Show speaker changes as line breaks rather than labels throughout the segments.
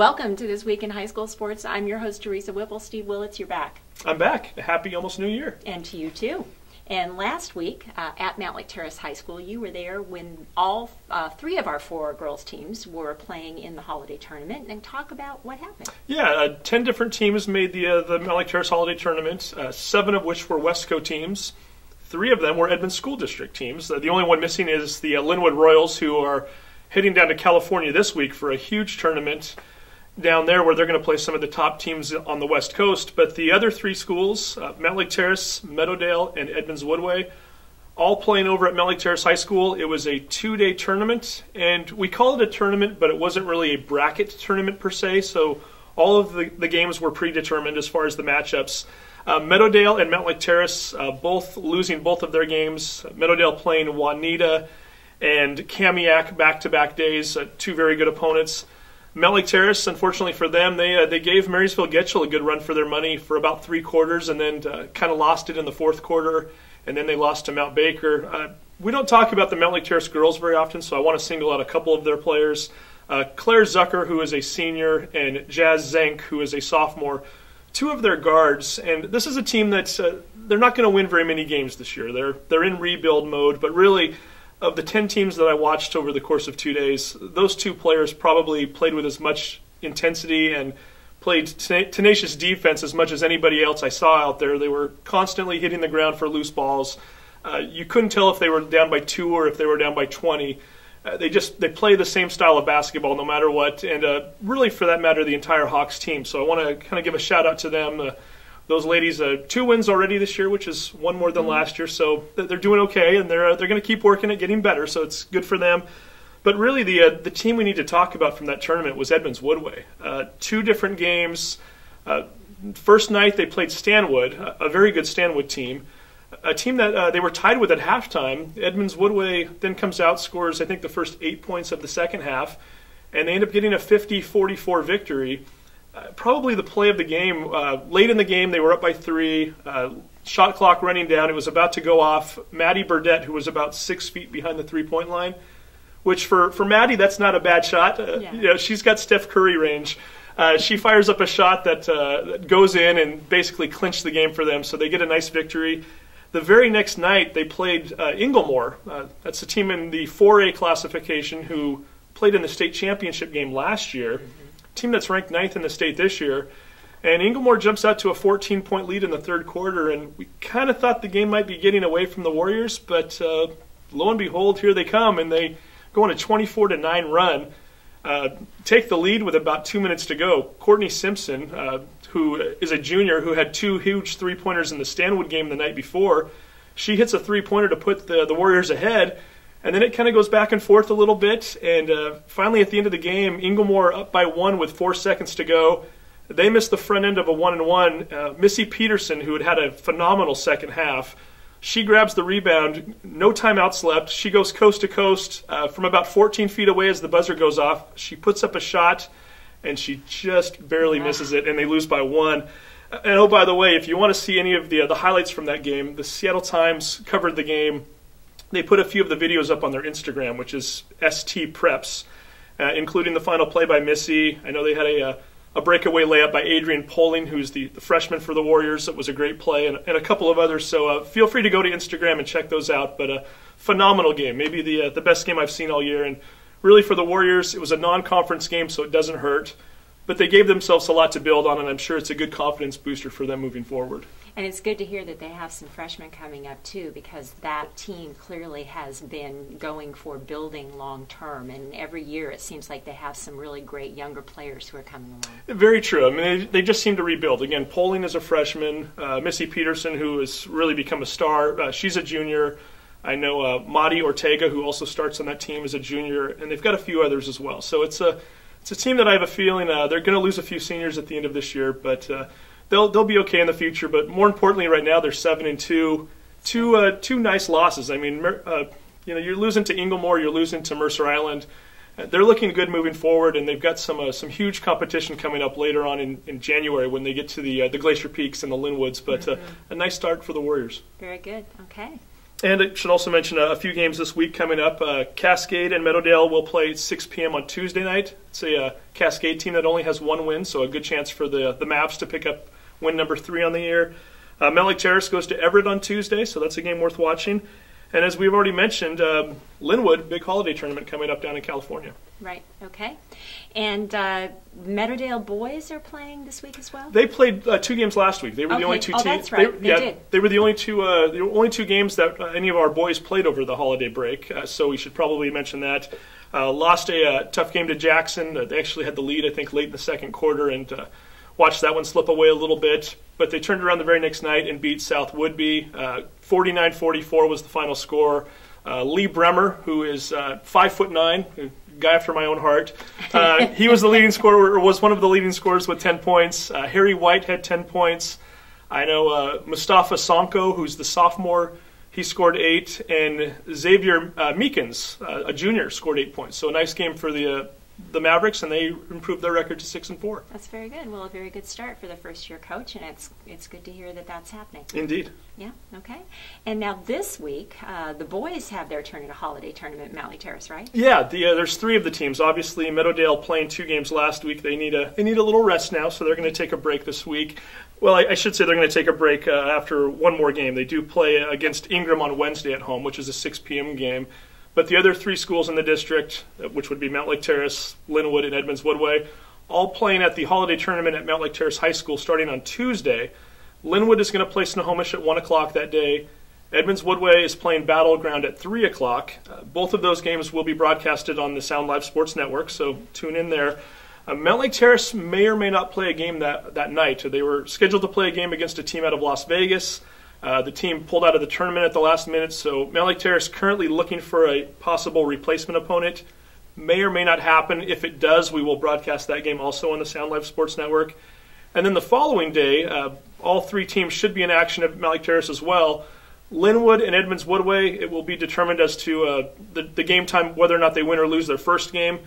Welcome to This Week in High School Sports. I'm your host, Teresa Wippel. Steve Willits, you're back.
I'm back. Happy almost New Year.
And to you, too. And last week at Mountlake Terrace High School, you were there when all three of our four girls' teams were playing in the holiday tournament. And talk about what happened.
Yeah, 10 different teams made the Mountlake Terrace Holiday Tournament, 7 of which were Westco teams. 3 of them were Edmonds School District teams. The only one missing is the Lynnwood Royals, who are heading down to California this week for a huge tournament down there where they're going to play some of the top teams on the West Coast. But the other 3 schools, Mountlake Terrace, Meadowdale, and Edmonds-Woodway, all playing over at Mountlake Terrace High School. It was a 2-day tournament, and we call it a tournament, but it wasn't really a bracket tournament per se, so all of the games were predetermined as far as the matchups. Meadowdale and Mountlake Terrace both losing both of their games. Meadowdale playing Juanita and Kamiak back-to-back days, 2 very good opponents. Mountlake Terrace, unfortunately for them, they gave Marysville-Getchell a good run for their money for about 3 quarters and then kind of lost it in the 4th quarter, and then they lost to Mount Baker. We don't talk about the Mountlake Terrace girls very often, so I want to single out a couple of their players. Claire Zucker, who is a senior, and Jazz Zank, who is a sophomore, 2 of their guards. And this is a team that's they're not going to win very many games this year. They're in rebuild mode, but really, of the 10 teams that I watched over the course of 2 days, those 2 players probably played with as much intensity and played tenacious defense as much as anybody else I saw out there. They were constantly hitting the ground for loose balls. You couldn't tell if they were down by 2 or if they were down by 20. They play the same style of basketball no matter what, and really, for that matter, the entire Hawks team. So I want to kind of give a shout-out to them. Those ladies, 2 wins already this year, which is 1 more than last year, so they're doing okay, and they're going to keep working at getting better, so it's good for them. But really, the team we need to talk about from that tournament was Edmonds-Woodway. 2 different games. First night, they played Stanwood, a very good Stanwood team, a team that they were tied with at halftime. Edmonds-Woodway then comes out, scores, I think, the first 8 points of the second half, and they end up getting a 50-44 victory. Probably the play of the game. Late in the game, they were up by 3. Shot clock running down. It was about to go off. Maddie Burdett, who was about 6 feet behind the 3-point line, which for Maddie, that's not a bad shot. She's got Steph Curry range. She fires up a shot that goes in and basically clinched the game for them, so they get a nice victory. The very next night, they played Inglemore. That's a team in the 4A classification who played in the state championship game last year. Team that's ranked 9th in the state this year. And Inglemore jumps out to a 14-point lead in the 3rd quarter, and we kind of thought the game might be getting away from the Warriors, but lo and behold, here they come, and they go on a 24-9 run, take the lead with about 2 minutes to go. Courtney Simpson, who is a junior who had 2 huge 3-pointers in the Stanwood game the night before, she hits a 3-pointer to put the Warriors ahead. And then it kind of goes back and forth a little bit, and finally at the end of the game, Inglemore up by 1 with 4 seconds to go. They missed the front end of a 1-and-1. Missy Peterson, who had a phenomenal second half, she grabs the rebound, no timeouts left. She goes coast to coast from about 14 feet away as the buzzer goes off. She puts up a shot, and she just barely misses it, and they lose by 1. And oh, by the way, if you want to see any of the highlights from that game, the Seattle Times covered the game. They put a few of the videos up on their Instagram, which is ST Preps, including the final play by Missy. I know they had a breakaway layup by Adrian Poling, who's the freshman for the Warriors. That was a great play, and a couple of others. So feel free to go to Instagram and check those out. But a phenomenal game, maybe the best game I've seen all year. And really for the Warriors, it was a non-conference game, so it doesn't hurt. But they gave themselves a lot to build on, and I'm sure it's a good confidence booster for them moving forward.
And it's good to hear that they have some freshmen coming up, too, because that team clearly has been going for building long-term. And every year it seems like they have some really great younger players who are coming along.
Very true. I mean, they just seem to rebuild. Again, Poling is a freshman. Missy Peterson, who has really become a star, she's a junior. I know Madi Ortega, who also starts on that team, is a junior. And they've got a few others as well. So it's a team that I have a feeling they're going to lose a few seniors at the end of this year, but they'll be okay in the future. But more importantly, right now they're 7-2, two nice losses. I mean, you're losing to Inglemore, you're losing to Mercer Island. They're looking good moving forward, and they've got some huge competition coming up later on in January when they get to the Glacier Peaks and the Lynnwoods. But a nice start for the Warriors.
Very good. Okay.
And I should also mention a few games this week coming up. Cascade and Meadowdale will play at 6 p.m. on Tuesday night. It's a Cascade team that only has one win, so a good chance for the Mavs to pick up win number 3 on the year. Mountlake Terrace goes to Everett on Tuesday, so that's a game worth watching. And as we've already mentioned, Lynnwood, big holiday tournament coming up down in California.
Right, okay. And Meadowdale boys are playing this week as well?
They played 2 games last week. They were the only 2 teams.
That's right. They did.
They were the only two games that any of our boys played over the holiday break. So we should probably mention that. Lost a tough game to Jackson. They actually had the lead, I think, late in the second quarter, and watched that one slip away a little bit. But they turned around the very next night and beat South Woodby. 49-44 was the final score. Lee Bremer, who is 5'9", guy after my own heart. He was the leading scorer, or was one of the leading scorers with 10 points. Harry White had 10 points. I know Mustafa Sonko, who's the sophomore, he scored 8, and Xavier Meekins, a junior, scored 8 points. So a nice game for the Mavericks, and they improved their record to 6-4.
That's very good. Well, a very good start for the first-year coach, and it's good to hear that that's happening.
Indeed.
Yeah, okay. And now this week, the boys have their turn at a holiday tournament at Mountlake Terrace, right?
Yeah, there's 3 of the teams. Obviously, Meadowdale playing 2 games last week. They need a little rest now, so they're going to take a break this week. Well, I should say they're going to take a break after one more game. They do play against Ingram on Wednesday at home, which is a 6 p.m. game. But the other 3 schools in the district, which would be Mountlake Terrace, Lynnwood, and Edmonds-Woodway, all playing at the holiday tournament at Mountlake Terrace High School starting on Tuesday. Lynnwood is going to play Snohomish at 1 o'clock that day. Edmonds-Woodway is playing Battleground at 3 o'clock. Both of those games will be broadcasted on the Sound Live Sports Network, so tune in there. Mountlake Terrace may or may not play a game that night. They were scheduled to play a game against a team out of Las Vegas. The team pulled out of the tournament at the last minute, so Mountlake Terrace currently looking for a possible replacement opponent. May or may not happen. If it does, we will broadcast that game also on the Sound Live Sports Network. And then the following day, all 3 teams should be in action at Mountlake Terrace as well. Lynnwood and Edmonds-Woodway, it will be determined as to the game time, whether or not they win or lose their first game.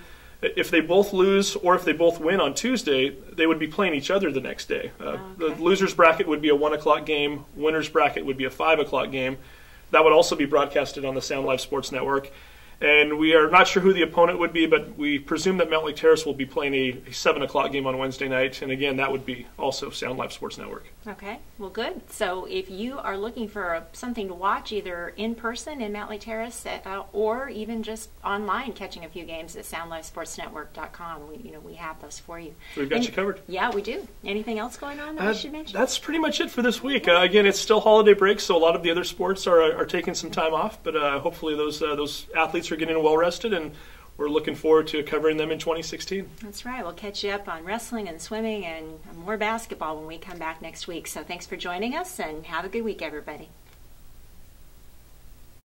If they both lose or if they both win on Tuesday, they would be playing each other the next day.
Okay.
The loser's bracket would be a 1 o'clock game. Winner's bracket would be a 5 o'clock game. That would also be broadcasted on the Sound Live Sports Network. And we are not sure who the opponent would be, but we presume that Mountlake Terrace will be playing a 7 o'clock game on Wednesday night. And again, that would be also Sound Live Sports Network.
Okay, well, good. So if you are looking for something to watch, either in person in Mountlake Terrace or even just online, catching a few games at soundlivesportsnetwork.com, we have those for you.
We've got you covered.
Yeah, we do. Anything else going on that we should mention?
That's pretty much it for this week. Again, it's still holiday break, so a lot of the other sports are taking some time off, but hopefully those athletes are getting well rested, and we're looking forward to covering them in 2016.
That's right. We'll catch you up on wrestling and swimming and more basketball when we come back next week. So thanks for joining us, and have a good week, everybody.